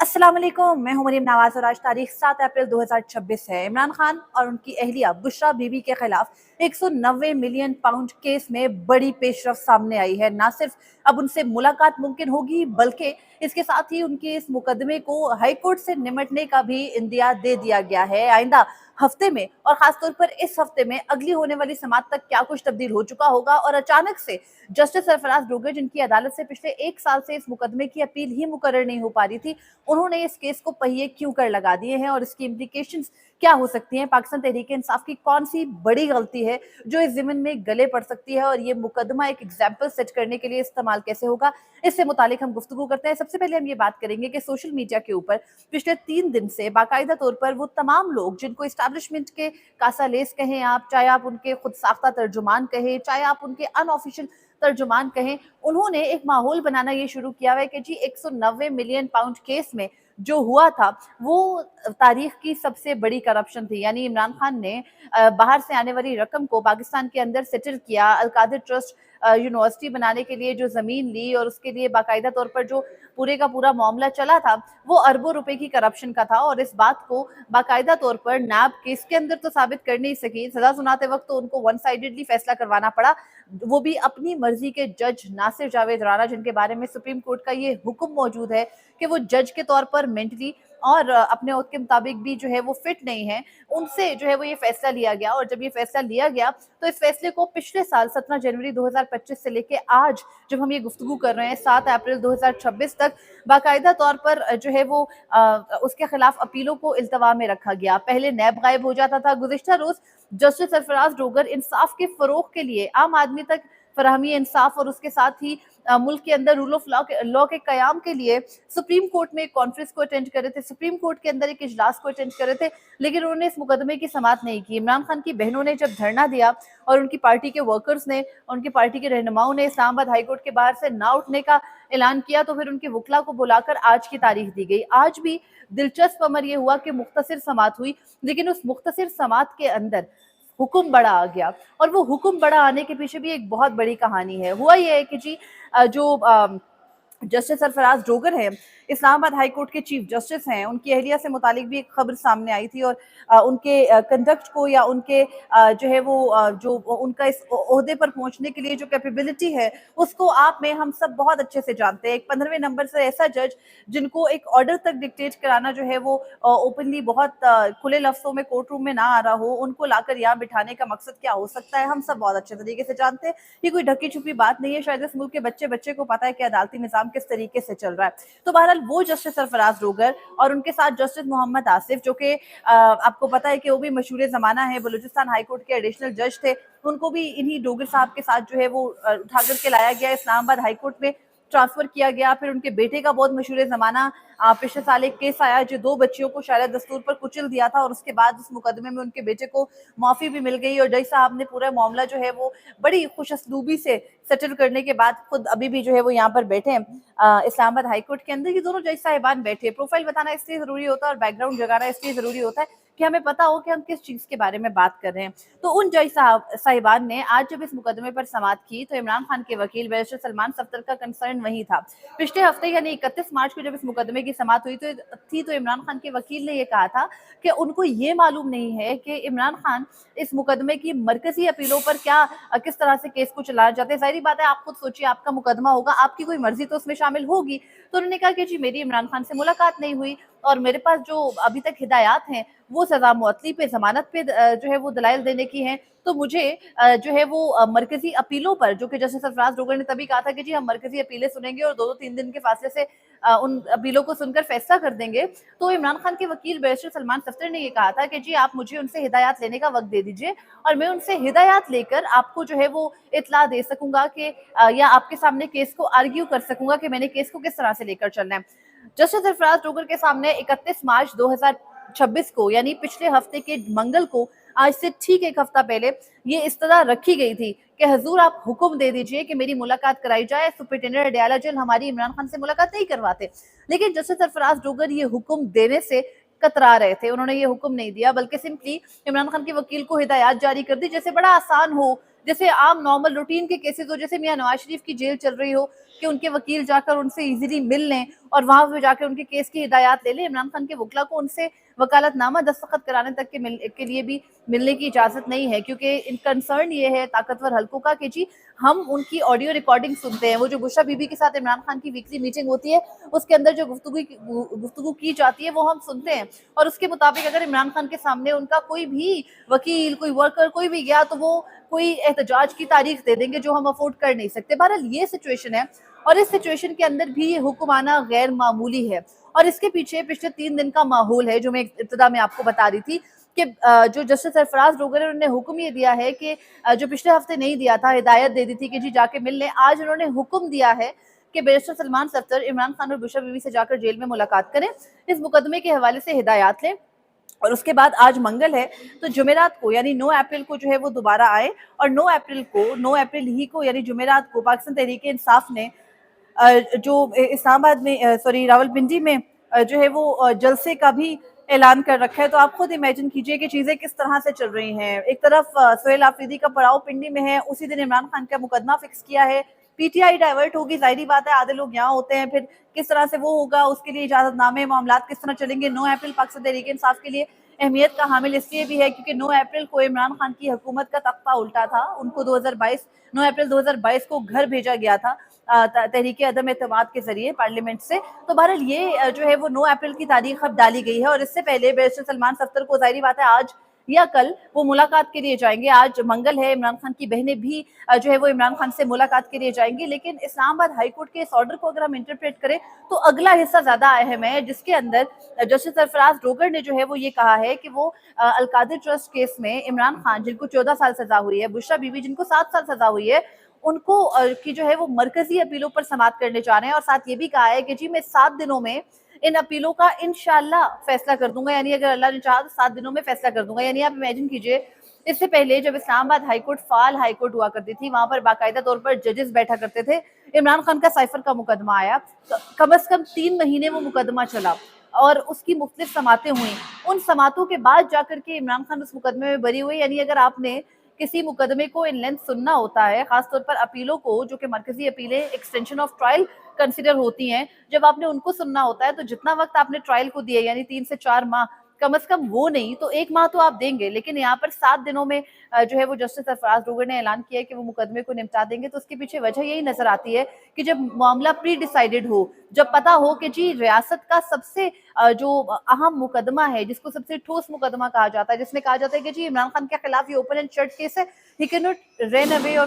अस्सलाम वालेकुम, मैं हूं मरीम नवाज और आज तारीख 7 अप्रैल 2026 है। इमरान खान और उनकी अहलिया बुशरा बीबी के खिलाफ 190 मिलियन पाउंड केस में बड़ी पेशरफ सामने आई है। ना सिर्फ अब उनसे मुलाकात मुमकिन होगी बल्कि इसके साथ ही उनके इस मुकदमे को हाई कोर्ट से निमटने का भी इंदिया दे दिया गया है। आइंदा हफ्ते में और खासतौर पर इस हफ्ते में अगली होने वाली समात तक क्या कुछ तब्दील हो चुका होगा और अचानक से जस्टिस सरफराज डोगर, जिनकी अदालत से पिछले 1 साल से इस मुकदमे की अपील ही मुकर्रर नहीं हो पा रही थी, उन्होंने इस केस को पहिए क्यों कर लगा दिए हैं और इसकी इम्प्लीकेशंस क्या हो सकती हैं। पाकिस्तान तहरीक इंसाफ की कौन सी बड़ी गलती है जो इस ज़िम्न में गले पड़ सकती है और ये मुकदमा एक एग्जाम्पल सेट करने के लिए इस्तेमाल कैसे होगा, इससे मुतालिक हम गुफ्तगू करते हैं। सबसे पहले हम ये बात करेंगे कि सोशल मीडिया के ऊपर पिछले 3 दिन से बाकायदा तौर पर वो तमाम लोग जिनको इस्टेब्लिशमेंट के कासालेस कहें आप, चाहे आप उनके खुद साख्ता तर्जुमान कहें, चाहे आप उनके अनऑफिशियल तर्जुमान कहें, उन्होंने एक माहौल बनाना ये शुरू किया है कि जी 190 मिलियन पाउंड केस में जो हुआ था वो तारीख की सबसे बड़ी करप्शन थी। यानी इमरान खान ने बाहर से आने वाली रकम को पाकिस्तान के अंदर सेटल किया। अलकादिर ट्रस्ट यूनिवर्सिटी बनाने के लिए जो ज़मीन ली और उसके लिए बाकायदा तौर पर जो पूरे का पूरा मामला चला था वो अरबों रुपए की करप्शन का था और इस बात को बाकायदा तौर पर नैब केस के अंदर तो साबित कर नहीं सकी। सजा सुनाते वक्त तो उनको वन साइडेडली फैसला करवाना पड़ा, वो भी अपनी मर्जी के जज नासिर जावेद राणा, जिनके बारे में सुप्रीम कोर्ट का ये हुक्म मौजूद है कि वो जज के तौर पर मेंटली और अपने औक़ के मुताबिक भी जो है वो फिट नहीं है, उनसे जो है वो ये फैसला लिया गया। और जब ये फैसला लिया गया तो इस फैसले को पिछले साल 17 जनवरी 2025 से लेके आज जब हम ये गुफ्तगू कर रहे हैं 7 अप्रैल 2026 तक बाकायदा तौर पर जो है वो उसके खिलाफ अपीलों को इल्तवा में रखा गया। पहले नैब गायब हो जाता था। गुज़िश्ता रोज जस्टिस सरफराज डोगर इंसाफ के फरोग के लिए आम आदमी तक फराहमी इंसाफ और उसके साथ ही मुल्क के अंदर रूल ऑफ लॉ के कयाम के लिए सुप्रीम कोर्ट में एक कॉन्फ्रेंस को अटेंड करे थे, सुप्रीम कोर्ट के अंदर एक इजलास को अटेंड करे थे, लेकिन उन्होंने इस मुकदमे की समाअत नहीं की। इमरान खान की बहनों ने जब धरना दिया और उनकी पार्टी के वर्कर्स ने, उनकी पार्टी के रहनुमाओं ने इस्लामाबाद हाईकोर्ट के बाहर से ना उठने का ऐलान किया तो फिर उनके वकला को बुलाकर आज की तारीख दी गई। आज भी दिलचस्प अमर ये हुआ कि मुख्तसर समाअत हुई, लेकिन उस मुख्तसर समाअत के अंदर हुक्म बड़ा आ गया और वो हुक्म बड़ा आने के पीछे भी एक बहुत बड़ी कहानी है। हुआ ये है कि जी जो जस्टिस सरफराज डोगर हैं, इस्लामाबाद हाई कोर्ट के चीफ जस्टिस हैं, उनकी अहलिया से मुतालिक भी एक खबर सामने आई थी और उनके कंडक्ट को या उनके जो है वो जो उनका इस ओहदे पर पहुंचने के लिए जो कैपेबिलिटी है उसको आप में हम सब बहुत अच्छे से जानते हैं। एक 15वें नंबर से ऐसा जज जिनको एक ऑर्डर तक डिक्टेट कराना जो है वो ओपनली बहुत खुले लफ्जों में कोर्ट रूम में ना आ रहा हो, उनको लाकर यहाँ बिठाने का मकसद क्या हो सकता है हम सब बहुत अच्छे तरीके से जानते हैं। ये कोई ढकी छुपी बात नहीं है, शायद इस मुल्क के बच्चे बच्चे को पता है कि अदालती निज़ाम किस तरीके से चल रहा है। तो बहरहाल वो जस्टिस सरफराज डोगर और उनके साथ जस्टिस मोहम्मद आसिफ, जो कि आपको पता है कि वो भी मशहूर ज़माना है, बलूचिस्तान हाई कोर्ट के एडिशनल जज थे, उनको भी इन्हीं डोगर साहब के साथ जो है वो उठा करके लाया गया, इस्लामाबाद हाई कोर्ट में ट्रांसफर किया गया। फिर उनके बेटे का बहुत मशहूर ज़माना, पिछले साल एक केस आया जो 2 बच्चियों को शरियत दस्तूर पर कुचल दिया था और उसके बाद उस मुकदमे में उनके बेटे को माफ़ी भी मिल गई और जज साहब ने पूरा मामला जो है वो बड़ी खुश असलूबी से सेटल करने के बाद खुद अभी भी जो है वो यहाँ पर बैठे हैं इस्लामाबाद हाई कोर्ट के अंदर। ये दोनों जज साहिबान बैठे। प्रोफाइल बताना इसलिए ज़रूरी होता है और बैकग्राउंड जगाना इसलिए ज़रूरी होता है कि हमें पता हो कि हम किस चीज़ के बारे में बात कर रहे हैं। तो उन जज साहिबान ने आज जब इस मुकदमे पर समाअत की तो इमरान खान के वकील बैरिस्टर सलमान सफ्दर का कंसर्न वही था। पिछले हफ्ते यानी 31 मार्च को जब इस मुकदमे की समाअत हुई तो इमरान खान के वकील ने यह कहा था कि उनको ये मालूम नहीं है कि इमरान खान इस मुकदमे की मरकजी अपीलों पर किस तरह से केस को चलाना चाहते हैं। जाहिर बात है, आप खुद सोचिए, आपका मुकदमा होगा, आपकी कोई मर्जी तो उसमें शामिल होगी। तो उन्होंने कहा कि जी मेरी इमरान खान से मुलाकात नहीं हुई और मेरे पास जो अभी तक हिदायत हैं वो सज़ा मुअत्तली पे, ज़मानत पे जो है वो दलाइल देने की हैं। तो मुझे जो है वो मरकज़ी अपीलों पर, जो कि जस्टिस सरफराज डोगर ने तभी कहा था कि जी हम मरकज़ी अपीलें सुनेंगे और 2-3 दिन के फासले से उन अपीलों को सुनकर फैसला कर देंगे। तो इमरान खान के वकील बैरिस्टर सलमान सफ्दर ने ये कहा था कि जी आप मुझे उनसे हिदायत लेने का वक्त दे दीजिए और मैं उनसे हिदायत लेकर आपको जो है वो इत्तला दे सकूंगा कि या आपके सामने केस को आर्ग्यू कर सकूंगा कि मैंने केस को किस तरह से लेकर चलना है। जस्टिस सरफराज डोगर के सामने 31 मार्च 2026 को यानी पिछले हफ्ते के मंगल को, आज से ठीक एक हफ्ता पहले, ये इस्तदा रखी गई थी कि हजूर आप हुक्म दे दीजिए कि मेरी मुलाकात कराई जाए। सुपरिटेंडेंट अडयाला जेल हमारी इमरान खान से मुलाकात नहीं करवाते, लेकिन जस्टिस सरफराज डोगर ये हुक्म देने से कतरा रहे थे। उन्होंने ये हुक्म नहीं दिया बल्कि सिंपली इमरान खान के वकील को हिदायत जारी कर दी, जैसे बड़ा आसान हो जैसे आम नॉर्मल रूटीन के केसेस हो, जैसे मियां नवाज शरीफ की जेल चल रही हो कि उनके वकील जाकर उनसे इजीली मिल लें और वहां पे जाकर उनके केस की हिदायत ले लें। इमरान खान के वकला को उनसे वकालतनामा दस्तखत कराने तक के लिए भी मिलने की इजाजत नहीं है, क्योंकि इन कंसर्न ये है ताकतवर हल्कों का कि जी हम उनकी ऑडियो रिकॉर्डिंग सुनते हैं। वो जो बुशरा बीबी के साथ इमरान खान की वीकली मीटिंग होती है, उसके अंदर जो गुफ्तगू की जाती है वो हम सुनते हैं, और उसके मुताबिक अगर इमरान खान के सामने उनका कोई भी वकील, कोई वर्कर, कोई भी गया तो वो कोई एहतजाज की तारीख दे देंगे जो हम अफोर्ड कर नहीं सकते। बहरहाल ये सिचुएशन है, और इस सिचुएशन के अंदर भी ये हुक्म आना गैर मामूली है, और इसके पीछे पिछले 3 दिन का माहौल है जो मैं इब्तिदा में आपको बता रही थी कि जो जस्टिस सरफराज रोगर है उन्होंने हुक्म ये दिया है कि जो पिछले हफ्ते नहीं दिया था, हिदायत दे दी थी कि जी जाके मिल लें, आज उन्होंने हुक्म दिया है कि बैरिस्टर सलमान सफ्दर इमरान खान और बुशरा बीबी से जाकर जेल में मुलाकात करें, इस मुकदमे के हवाले से हिदायत लें, और उसके बाद आज मंगल है तो जुमेरात को यानी 9 अप्रैल को जो है वो दोबारा आए, और 9 अप्रैल ही को यानी जुमेरात को पाकिस्तान तहरीक इंसाफ ने जो इस्लामाबाद में सॉरी रावलपिंडी में जो है वो जलसे का भी ऐलान कर रखा है। तो आप खुद इमेजिन कीजिए कि चीज़ें किस तरह से चल रही हैं। एक तरफ सोहेल आफरीदी का पड़ाव पिंडी में है, उसी दिन इमरान खान का मुकदमा फिक्स किया है, पीटीआई डाइवर्ट होगी, जाहिर बात है आधे लोग यहाँ होते हैं, फिर किस तरह से वो होगा, उसके लिए इजाजतनामे मामलात किस तरह चलेंगे। 9 अप्रैल पाकिस्तान तहरीक इंसाफ के लिए अहमियत का हामिल इसलिए भी है क्योंकि 9 अप्रैल को इमरान खान की हुकूमत का तख्ता उल्टा था, उनको 9 अप्रैल 2022 को घर भेजा गया था तहरीक अदम एतमाद के जरिए पार्लियामेंट से। तो बहरहाल ये जो है वो 9 अप्रैल की तारीख अब डाली गई है, और इससे पहले बैरिस्टर सलमान सफ्दर को जाहिर बात है आज या कल वो मुलाकात के लिए जाएंगे। आज मंगल है, इमरान खान की बहनें भी जो है वो इमरान खान से मुलाकात के लिए जाएंगी, लेकिन इस्लामाबाद हाई कोर्ट के इस ऑर्डर को अगर हम इंटरप्रेट करें तो अगला हिस्सा ज्यादा अहम है, जिसके अंदर जस्टिस सरफराज रोगर ने जो है वो ये कहा है कि वो अलकादिर ट्रस्ट केस में इमरान खान जिनको 14 साल सजा हुई है, बुशरा बीबी जिनको 7 साल सजा हुई है, उनको की जो है वो मरकजी अपीलों पर समाअत करने जा रहे हैं, और साथ ये भी कहा है कि जी मैं 7 दिनों में इन अपीलों का इंशाल्लाह फैसला कर दूंगा, यानी अगर अल्लाह ने चाहा तो 7 दिनों में फैसला कर दूंगा। यानी आप इमेजिन कीजिए, इससे पहले जब इस्लामाबाद हाईकोर्ट फाल हाईकोर्ट हुआ करती थी, वहां पर बाकायदा तौर पर जजेस बैठा करते थे, इमरान खान का साइफर का मुकदमा आया, तो कम अज कम 3 महीने वो मुकदमा चला और उसकी मुख्तलिफ समातें हुई। उन समातों के बाद जाकर के इमरान खान उस मुकदमे में बरी हुए। यानी अगर आपने किसी मुकदमे को इन लेंथ सुनना होता है, खासतौर पर अपीलों को, जो कि मरकजी अपीलें एक्सटेंशन ऑफ ट्रायल कंसिडर होती हैं, जब आपने उनको सुनना होता है तो जितना वक्त आपने ट्रायल को दिया यानी 3 से 4 माह, कम अज कम वो नहीं तो 1 माह तो आप देंगे, लेकिन यहाँ पर 7 दिनों में जो है वो जस्टिस सरफराज रोगर ने ऐलान किया है कि वो मुकदमे को निपटा देंगे। तो उसके पीछे वजह यही नजर आती है कि जब मामला प्री डिसाइडेड हो, जब पता हो कि जी रियासत का सबसे जो अहम मुकदमा है, जिसको सबसे ठोस मुकदमा कहा जाता है, जिसमें कहा जाता है कि जी इमरान खान के खिलाफ ये ओपन एंड शट केस है, he cannot run away or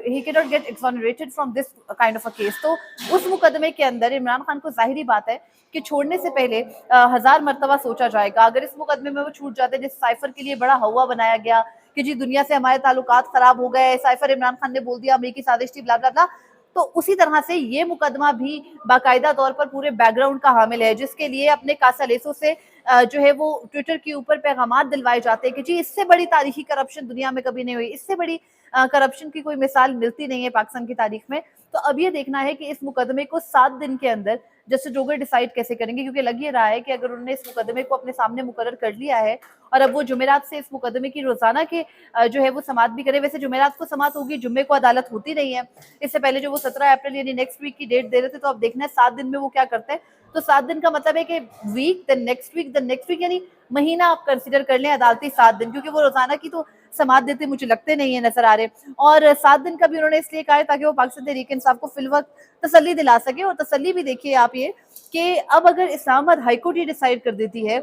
he cannot get exonerated from this kind of a case। तो उस मुकदमे के अंदर इमरान खान को जाहिरी बात है कि छोड़ने से पहले 1000 मरतबा सोचा जाएगा। अगर इस मुकदमे में वो छूट जाते, जिस साइफर के लिए बड़ा हवा बनाया गया कि जी दुनिया से हमारे ताल्लुकात खराब हो गए, साइफर इमरान खान ने बोल दिया अमेरिकी साजिश थी, ब्ला ब्ला ब्ला, तो उसी तरह से ये मुकदमा भी बाकायदा तौर पर पूरे बैकग्राउंड का हामिल है, जिसके लिए अपने कासालेसों से जो है वो ट्विटर के ऊपर पैगामात दिलवाए जाते हैं कि जी इससे बड़ी तारीखी करप्शन दुनिया में कभी नहीं हुई, इससे बड़ी करप्शन की कोई मिसाल मिलती नहीं है पाकिस्तान की तारीख में। तो अब ये देखना है कि इस मुकदमे को 7 दिन के अंदर जस्टिस जोगर डिसाइड कैसे करेंगे, क्योंकि लग ये रहा है कि अगर उन्होंने इस मुकदमे को अपने सामने मुकर्रर कर लिया है और अब वो जुमेरात से इस मुकदमे की रोजाना के जो है वो समाअत भी करे। वैसे जुमेरात को समाअत होगी, जुम्मे को अदालत होती नहीं है, इससे पहले जो वो 17 अप्रैल यानी नेक्स्ट वीक की डेट दे रहे थे, तो अब देखना है 7 दिन में वो क्या करते हैं। तो 7 दिन का मतलब है कि वीक देन नेक्स्ट वीक यानी महीना आप कंसीडर कर लें अदालती 7 दिन, क्योंकि वो रोजाना की तो समाअत देते मुझे लगते नहीं है नजर आ रहे। और 7 दिन का भी उन्होंने इसलिए कहा है ताकि वो पाकिस्तान तहरीक इंसाफ को फिलवक्त तसल्ली दिला सके। और तसल्ली भी देखिए आप ये कि अब अगर इस्लामाबाद हाईकोर्ट ये डिसाइड कर देती है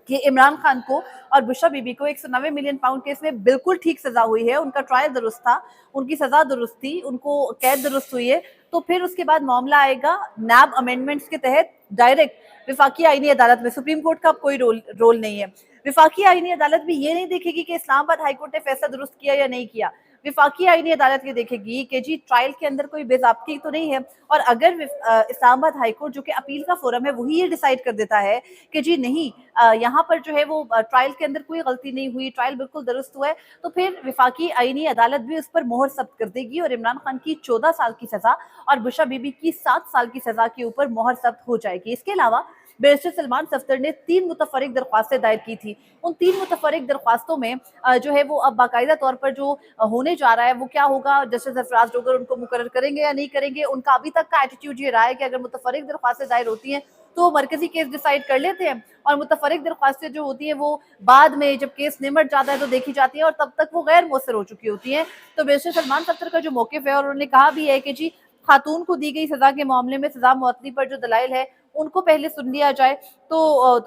कि इमरान खान को और बुशरा बीबी को 190 मिलियन पाउंड केस में बिल्कुल ठीक सजा हुई है, उनका ट्रायल दुरुस्त था, उनकी सजा दुरुस्त थी, उनको कैद दुरुस्त हुई है, तो फिर उसके बाद मामला आएगा नैब अमेंडमेंट्स के तहत डायरेक्ट विफाकी आईनी अदालत में। सुप्रीम कोर्ट का कोई रोल नहीं है। विफाकी आईनी अदालत भी ये नहीं देखेगी कि इस्लामाबाद हाईकोर्ट ने फैसला दुरुस्त किया या नहीं किया, विफाकी आईनी अदालत ये देखेगी कि जी ट्रायल के अंदर कोई बेज़ाब्ती तो नहीं है। और अगर इस्लामाबाद हाईकोर्ट जो कि अपील का फोरम है वही ये डिसाइड कर देता है कि जी नहीं यहाँ पर जो है वो ट्रायल के अंदर कोई गलती नहीं हुई, ट्रायल बिल्कुल दुरुस्त हुआ है, तो फिर विफाकी आईनी अदालत भी उस पर मोहर सब्त कर देगी और इमरान खान की 14 साल की सजा और बुशरा बीबी की 7 साल की सजा के ऊपर मोहर सब्त हो जाएगी। इसके अलावा बैरिस्टर सलमान सफ्दर ने 3 मुतफर्रिक दरख्वास्तें दायर की थी। उन 3 मुतफर्रिक दरख्वास्तों में जो है वो अब बाकायदा तौर पर जो होने जा रहा है वो क्या होगा, जस्टिस सरफराज डोगर उनको मुकर्रर करेंगे या नहीं करेंगे। उनका अभी तक का एटीट्यूड ये रहा है कि अगर मुतफर्रिक दरख्वास्तें दायर होती हैं तो वो मरकजी केस डिसाइड कर लेते हैं, और मुतफर्रिक दरख्वास्तें जो होती हैं वो बाद में जब केस निमट जाता है तो देखी जाती हैं, और तब तक वो गैर मौसर हो चुकी होती हैं। तो बैरिस्टर सलमान सफ्दर का जो मौक़िफ़ है, और उन्होंने कहा भी है कि जी खातून को दी गई सज़ा के मामले में सज़ा मुअत्तली पर जो दलाइल है उनको पहले सुन लिया जाए। तो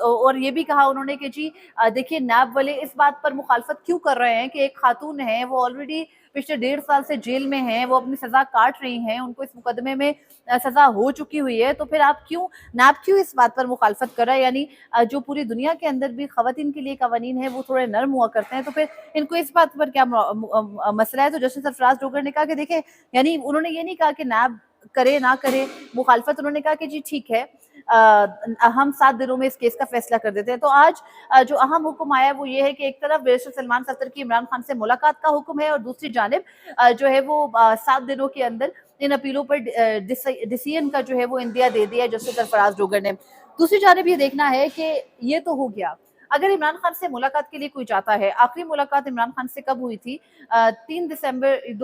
और ये भी कहा उन्होंने कि जी देखिए नैब वाले इस बात पर मुखालफत क्यों कर रहे हैं कि एक खातून है, वो ऑलरेडी पिछले 1.5 साल से जेल में हैं, वो अपनी सज़ा काट रही हैं, उनको इस मुकदमे में सज़ा हो चुकी हुई है, तो फिर आप क्यों नैब क्यों इस बात पर मुखालफत कर रहा है। यानी जो पूरी दुनिया के अंदर भी ख़वातीन के लिए कवानीन है वो थोड़े नर्म हुआ करते हैं, तो फिर इनको इस बात पर क्या मसला है। तो जस्टिस सरफराज डोगर ने कहा कि देखें, यानी उन्होंने ये नहीं कहा कि नैब करे ना करे मुखालफत, उन्होंने कहा कि जी ठीक है, हम 7 दिनों में इस केस का फैसला कर देते हैं। तो आज जो अहम हुक्म आया है वो ये है कि एक तरफ बैरिस्टर सलमान सफ्दर की इमरान खान से मुलाकात का हुक्म है, और दूसरी जानिब जो है वो 7 दिनों के अंदर इन अपीलों पर डिसीजन का जो है वो इंदिया दे दिया है जस्टिस सरफराज डोगर ने। दूसरी जानिब ये देखना है कि ये तो हो गया, अगर इमरान खान से मुलाकात के लिए कोई जाता है, आखिरी मुलाकात इमरान खान से कब हुई थी? 2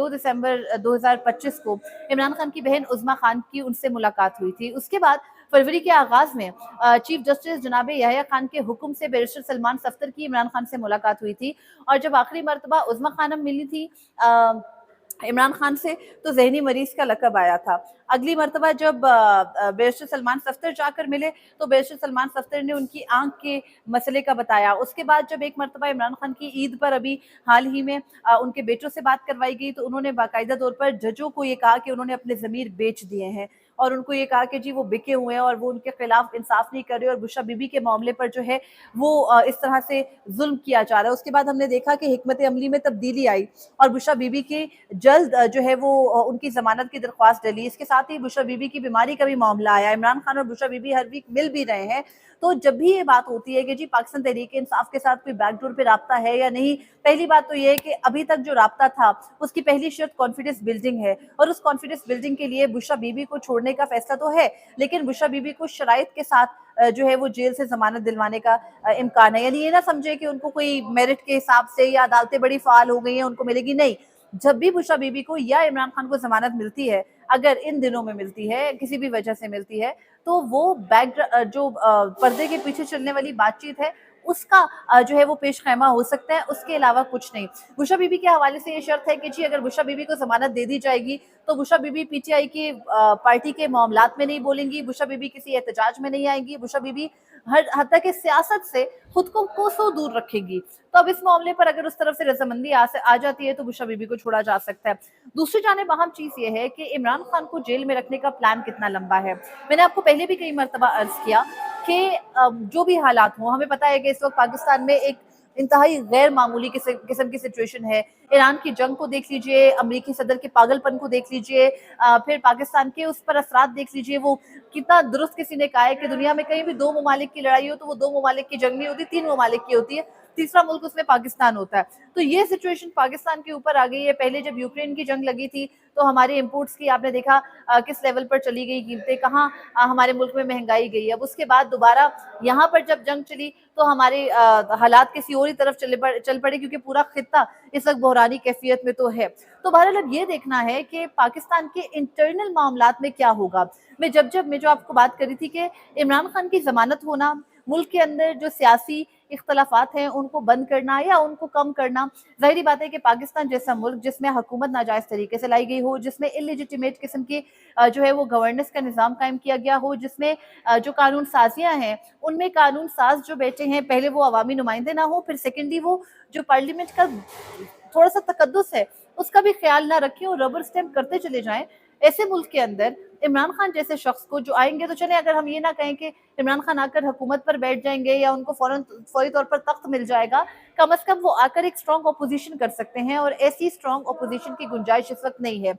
दिसंबर 2025 को इमरान खान की बहन उज़्मा खान की उनसे मुलाकात हुई थी। उसके बाद फरवरी के आगाज़ में चीफ जस्टिस जनाब याह्या खान के हुक्म से बैरिस्टर सलमान सफ्दर की इमरान खान से मुलाकात हुई थी, और जब आखिरी मर्तबा उज़्मा खानम मिली थी इमरान खान से, तो ज़हनी मरीज़ का लक़ब आया था। अगली मर्तबा जब बैरिस्टर सलमान सफ्दर जाकर मिले तो बैरिस्टर सलमान सफ्दर ने उनकी आँख के मसले का बताया। उसके बाद जब एक मर्तबा इमरान खान की ईद पर अभी हाल ही में उनके बेटों से बात करवाई गई, तो उन्होंने बाकायदा तौर पर जजों को ये कहा कि उन्होंने अपने ज़मीर बेच दिए हैं, और उनको ये कहा कि जी वो बिके हुए हैं और वो उनके खिलाफ इंसाफ नहीं कर रहे, और बुशरा बीबी के मामले पर जो है वो इस तरह से जुल्म किया जा रहा है। उसके बाद हमने देखा कि हिकमत अमली में तब्दीली आई और बुशरा बीबी की जल्द जो है वो उनकी जमानत की दरख्वास्त डली। इसके साथ ही बुशरा बीबी की बीमारी का भी मामला आया। इमरान खान और बुशरा बीबी हर वीक मिल भी रहे हैं। तो जब भी ये बात होती है कि जी पाकिस्तान तहरीक इंसाफ के साथ कोई बैकडोर पे राब्ता है या नहीं, पहली बात तो ये है कि अभी तक जो राब्ता था उसकी पहली शर्त कॉन्फिडेंस बिल्डिंग है, और उस कॉन्फिडेंस बिल्डिंग के लिए बुशरा बीबी को छोड़ने का फैसला तो है, लेकिन बुशरा बीबी को शराइत के साथ जो है वो जेल से जमानत दिलवाने का इम्कान है। यानी ये ना समझे कि उनको कोई मेरिट के हिसाब से या अदालतें बड़ी फाल हो गई हैं उनको मिलेगी, नहीं। जब भी बुशरा बीबी को या इमरान खान को जमानत मिलती है, अगर इन दिनों में मिलती है, किसी भी वजह से मिलती है, तो वो जो पर्दे के पीछे चलने वाली बातचीत है उसका जो है वो पेश खैमा हो सकता है, उसके अलावा कुछ नहीं। बुशरा बीबी के हवाले से ये शर्त है कि जी अगर बुशरा बीबी को जमानत दे दी जाएगी तो बुशरा बीबी पीटीआई की पार्टी के मामलात में नहीं बोलेंगी, बुशरा बीबी किसी एहतजाज में नहीं आएंगी, बुशरा बीबी हर हद तक इस सियासत से खुद को कोसों दूर रखेगी। तो अब इस मामले पर अगर उस तरफ से रजामंदी आ जाती है तो बुशरा बीबी को छोड़ा जा सकता है। दूसरी जानिब अहम चीज़ ये है कि इमरान खान को जेल में रखने का प्लान कितना लंबा है। मैंने आपको पहले भी कई मरतबा अर्ज किया कि जो भी हालात हों, हमें पता है कि इस वक्त पाकिस्तान में एक इंतहाई गैर मामूली किस्म की सिचुएशन है। ईरान की जंग को देख लीजिए, अमरीकी सदर के पागलपन को देख लीजिए, फिर पाकिस्तान के उस पर असरात देख लीजिए। वो कितना दुरुस्त किसी ने कहा है कि दुनिया में कहीं भी 2 ममालिक की लड़ाई हो तो वो 2 ममालिक की जंग नहीं होती, 3 ममालिक की होती है, तीसरा मुल्क उसमें पाकिस्तान होता है। तो ये सिचुएशन पाकिस्तान के ऊपर आ गई है। पहले जब यूक्रेन की जंग लगी थी तो हमारे इंपोर्ट्स की आपने देखा किस लेवल पर चली गई कीमतें, कहाँ हमारे मुल्क में महंगाई गई। अब उसके बाद दोबारा यहाँ पर जब जंग चली तो हमारे हालात किसी और ही तरफ चल पड़े, क्योंकि पूरा खित्ता इस वक्त बहरानी कैफियत में तो है। तो बहरहाल अब ये देखना है कि पाकिस्तान के इंटरनल मामलात में क्या होगा। मैं जो आपको बात करी थी कि इमरान खान की जमानत होना, मुल्क के अंदर जो सियासी इख्तलाफात हैं उनको बंद करना या उनको कम करना, ज़ाहिरी बात है कि पाकिस्तान जैसा मुल्क जिसमें हुकूमत नाजायज़ तरीके से लाई गई हो, जिसमें इल्लेजिटिमेट किस्म की जो है वो गवर्नेंस का निज़ाम कायम किया गया हो, जिसमें जो कानून साजियाँ हैं उनमें कानून साज जो बैठे हैं, पहले वो अवामी नुमाइंदे ना हो, फिर सेकेंडली वो जो पार्लियामेंट का थोड़ा सा तकद्दुस है उसका भी ख्याल ना रखें और रबर स्टैम्प करते चले जाएं। ऐसे मुल्क के अंदर इमरान खान जैसे शख्स को जो आएंगे, तो चले अगर हम ये ना कहें कि इमरान खान आकर हुकूमत पर बैठ जाएंगे या उनको फौरी तौर पर तख्त मिल जाएगा, कम अज कम वो आकर एक स्ट्रॉन्ग अपोजिशन कर सकते हैं, और ऐसी स्ट्रॉन्ग अपोजिशन की गुंजाइश इस वक्त नहीं है।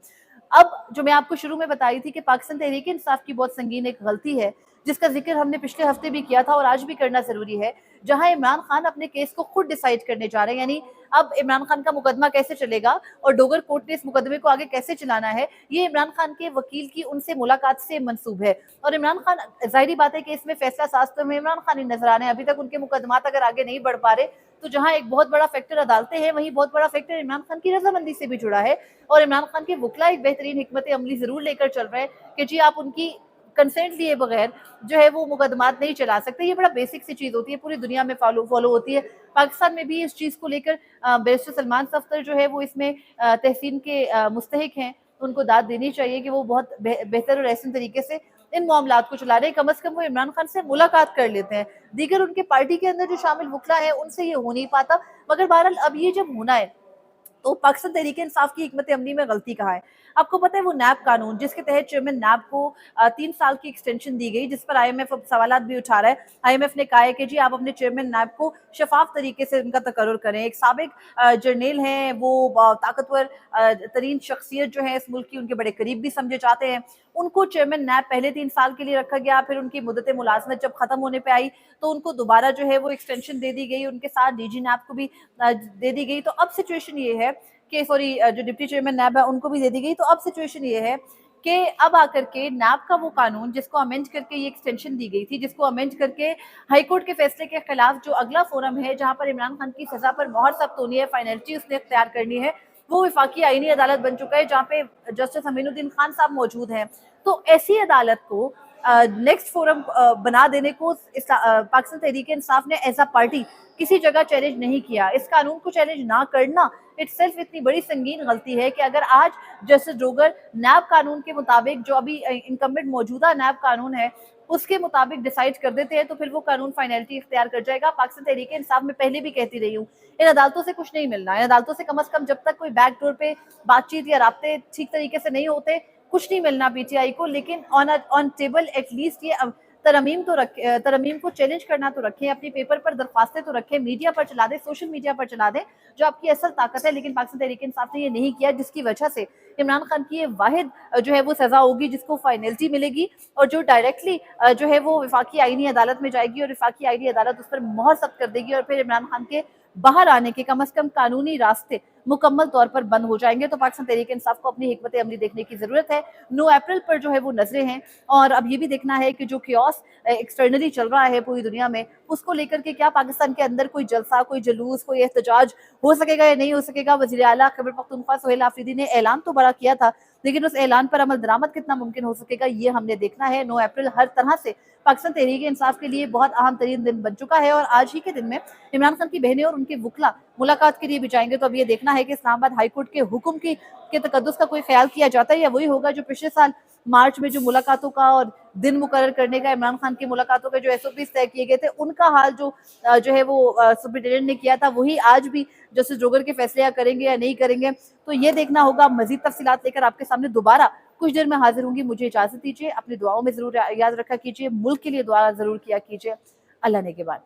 अब जो मैं आपको शुरू में बताई थी कि पाकिस्तान तहरीक इंसाफ की बहुत संगीन एक गलती है, जिसका जिक्र हमने पिछले हफ्ते भी किया था और आज भी करना जरूरी है। जहां इमरान खान अपने केस को खुद डिसाइड करने जा रहे हैं। यानी अब इमरान खान का मुकदमा कैसे चलेगा और डोगर कोर्ट ने इस मुकदमे को आगे कैसे चलाना है, ये इमरान खान के वकील की उनसे मुलाकात से मंसूब है। और इमरान खान, जाहिर बात है कि इसमें फैसला साज तो में इमरान खान ही नजर आ रहे हैं। अभी तक उनके मुकदमात अगर आगे नहीं बढ़ पा रहे, तो जहां एक बहुत बड़ा फैक्टर अदालतें हैं, वहीं बहुत बड़ा फैक्टर इमरान खान की रजामंदी से भी जुड़ा है। और इमरान खान के वकला एक बेहतरीन हिकमत अमली जरूर लेकर चल रहे हैं कि जी आप उनकी कंसेंट लिए बगैर जो है वो मुकदमात नहीं चला सकते। ये बड़ा बेसिक सी चीज़ होती है, पूरी दुनिया में फॉलो होती है। पाकिस्तान में भी इस चीज़ को लेकर बैरिस्टर सलमान सफ्दर जो है वो इसमें तहसीन के मुस्तहिक हैं। उनको दाद देनी चाहिए कि वो बहुत बेहतर और ऐसे तरीके से इन मामलात को चला रहे हैं। कम अज़ कम वो इमरान खान से मुलाकात कर लेते हैं। दीगर उनके पार्टी के अंदर जो शामिल वकला हैं, उनसे ये हो नहीं पाता। मगर बहरहाल अब ये जब होना है, तो पाकिस्तान तहरीक इंसाफ की हिकमत अमली में गलती कहाँ है? आपको पता है वो नैब कानून जिसके तहत चेयरमैन नैब को 3 साल की एक्सटेंशन दी गई, जिस पर IMF अब सवालात भी उठा रहा है। IMF ने कहा है कि जी आप अपने चेयरमैन नैब को शफाफ तरीके से उनका तकर्रुर करें। एक साबिक जर्नैल हैं, वो ताकतवर तरीन शख्सियत जो है इस मुल्क की, उनके बड़े करीब भी समझे जाते हैं। उनको चेयरमैन नैब पहले 3 साल के लिए रखा गया, फिर उनकी मुद्दत मुलाजमत जब खत्म होने पे आई तो उनको दोबारा जो है वो एक्सटेंशन दे दी गई, उनके साथ DG नैब को भी दे दी गई। तो अब सिचुएशन ये है कि जो डिप्टी चेयरमैन नैब है उनको भी दे दी गई। तो अब सिचुएशन ये है कि अब आकर के नैब का वो कानून जिसको अमेंड करके ये एक्सटेंशन दी गई थी, जिसको अमेंड करके हाई कोर्ट के फैसले के खिलाफ जो अगला फोरम है जहां पर इमरान खान की सजा पर मोहर सख्त होनी है, फाइनलिटी उसने इख्तियार करनी है, वो वफाकी आईनी अदालत बन चुका है जहाँ पे जस्टिस अमीनुद्दीन खान साहब मौजूद हैं। तो ऐसी अदालत को नेक्स्ट फोरम बना देने को पाकिस्तान तहरीक इंसाफ ने एज अ पार्टी किसी जगह चैलेंज नहीं किया। इस कानून को चैलेंज ना करना इटसेल्फ इतनी बड़ी संगीन गलती है कि अगर आज जस्टिस डोगर नैब कानून के मुताबिक, जो अभी इनकम्बेंट मौजूदा नैब कानून है उसके मुताबिक डिसाइड कर देते हैं, तो फिर वो कानून फाइनलिटी इख्तियार कर जाएगा। पाकिस्तान तहरीक इंसाफ में पहले भी कहती रही हूँ, इन अदालतों से कुछ नहीं मिलना। इन अदालतों से कम अज कम जब तक कोई बैक डोर पे बातचीत या राब्ते ठीक तरीके से नहीं होते, कुछ नहीं मिलना PTI को। लेकिन ऑन टेबल एटलीस्ट ये तरमीम को चैलेंज करना तो रखें, अपनी पेपर पर दरख्वास्तें तो रखें, मीडिया पर चला दें, सोशल मीडिया पर चला दें, जो आपकी असल ताकत है। लेकिन पाकिस्तान तहरीक इंसाफ ने ये नहीं किया, जिसकी वजह से इमरान खान की ये वाहिद जो है वो सजा होगी जिसको फाइनलिटी मिलेगी, और जो डायरेक्टली जो है वो वफाकी आईनी अदालत में जाएगी और वफाकी आईनी अदालत उस पर मोहर सख्त कर देगी, और फिर इमरान खान के बाहर आने के कम अज कम कानूनी रास्ते मुकम्मल तौर पर बंद हो जाएंगे। तो पाकिस्तान तहरीक इंसाफ को अपनी हिकमत अमली देखने की जरूरत है। 9 अप्रैल पर जो है वो नजरें हैं, और अब ये भी देखना है कि जो कियोस एक्सटर्नली चल रहा है पूरी दुनिया में, उसको लेकर के क्या पाकिस्तान के अंदर कोई जलसा, कोई जुलूस, कोई एहतजाज हो सकेगा या नहीं हो सकेगा। वज़ीर आला खैबर पख्तूनख्वा सुहेल आफरीदी ने ऐलान तो बड़ा किया था, लेकिन उस ऐलान पर अमल दरामद कितना मुमकिन हो सकेगा ये हमने देखना है। 9 अप्रैल हर तरह से पाकिस्तान तहरीक इंसाफ के लिए बहुत अहम तरीन दिन बन चुका है, और आज ही के दिन में इमरान खान की बहनें और उनके वकला मुलाकात के लिए भी जाएंगे। तो अब ये देखना है कि इस्लामाबाद हाई कोर्ट के हुक्म के तकद्दुस का कोई ख्याल किया जाता है, या वही होगा जो पिछले साल मार्च में जो मुलाकातों का और दिन मुकर्रर करने का, इमरान खान की मुलाकातों के जो SOPs तय किए गए थे, उनका हाल जो है वो सुप्रिंटेंडेंट ने किया था, वही आज भी जस्टिस डोगर के फैसले करेंगे या नहीं करेंगे। तो ये देखना होगा। मजीद तफसीलात लेकर आपके सामने दोबारा कुछ देर में हाजिर होंगी। मुझे इजाजत दीजिए, अपनी दुआओं में जरूर याद रखा कीजिए, मुल्क के लिए दुआ जरूर किया कीजिए। अल्लाह ने के बाद।